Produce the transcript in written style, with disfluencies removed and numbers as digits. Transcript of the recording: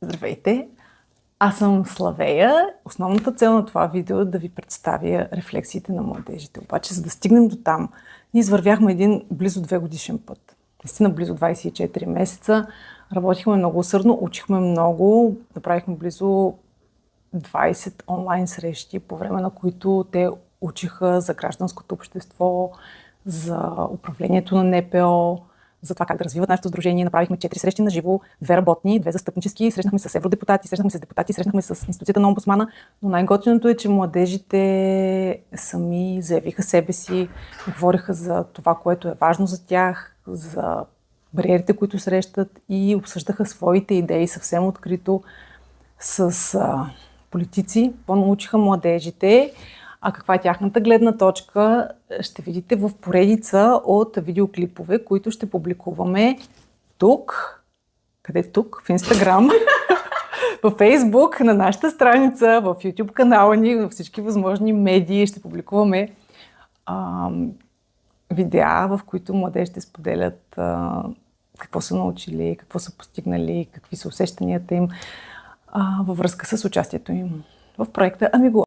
Здравейте! Аз съм Славея. Основната цел на това видео е да ви представя рефлексиите на младежите. Обаче, за да стигнем до там, ние извървяхме един близо 2 годишен път. Наистина близо 24 месеца. Работихме много усърдно, учихме много, направихме близо 20 онлайн срещи, по време на които те учиха за гражданското общество, за управлението на НПО, за това как да развиват нашето сдружение. Направихме 4 срещи на живо, 2 работни, 2 застъпнически, срещнахме с евродепутати, срещнахме с депутати, срещнахме с институцията на омбудсмана, но най-готиното е, че младежите сами заявиха себе си, говориха за това, което е важно за тях, за бариерите, които срещат и обсъждаха своите идеи съвсем открито с политици. Научиха младежите. А каква е тяхната гледна точка, ще видите в поредица от видеоклипове, които ще публикуваме тук. Къде е тук? В Инстаграм, във Фейсбук, на нашата страница, в YouTube канала ни, във всички възможни медии. Ще публикуваме видеа, в които младежите споделят какво са научили, какво са постигнали, какви са усещанията им във връзка с участието им в проекта Амиго.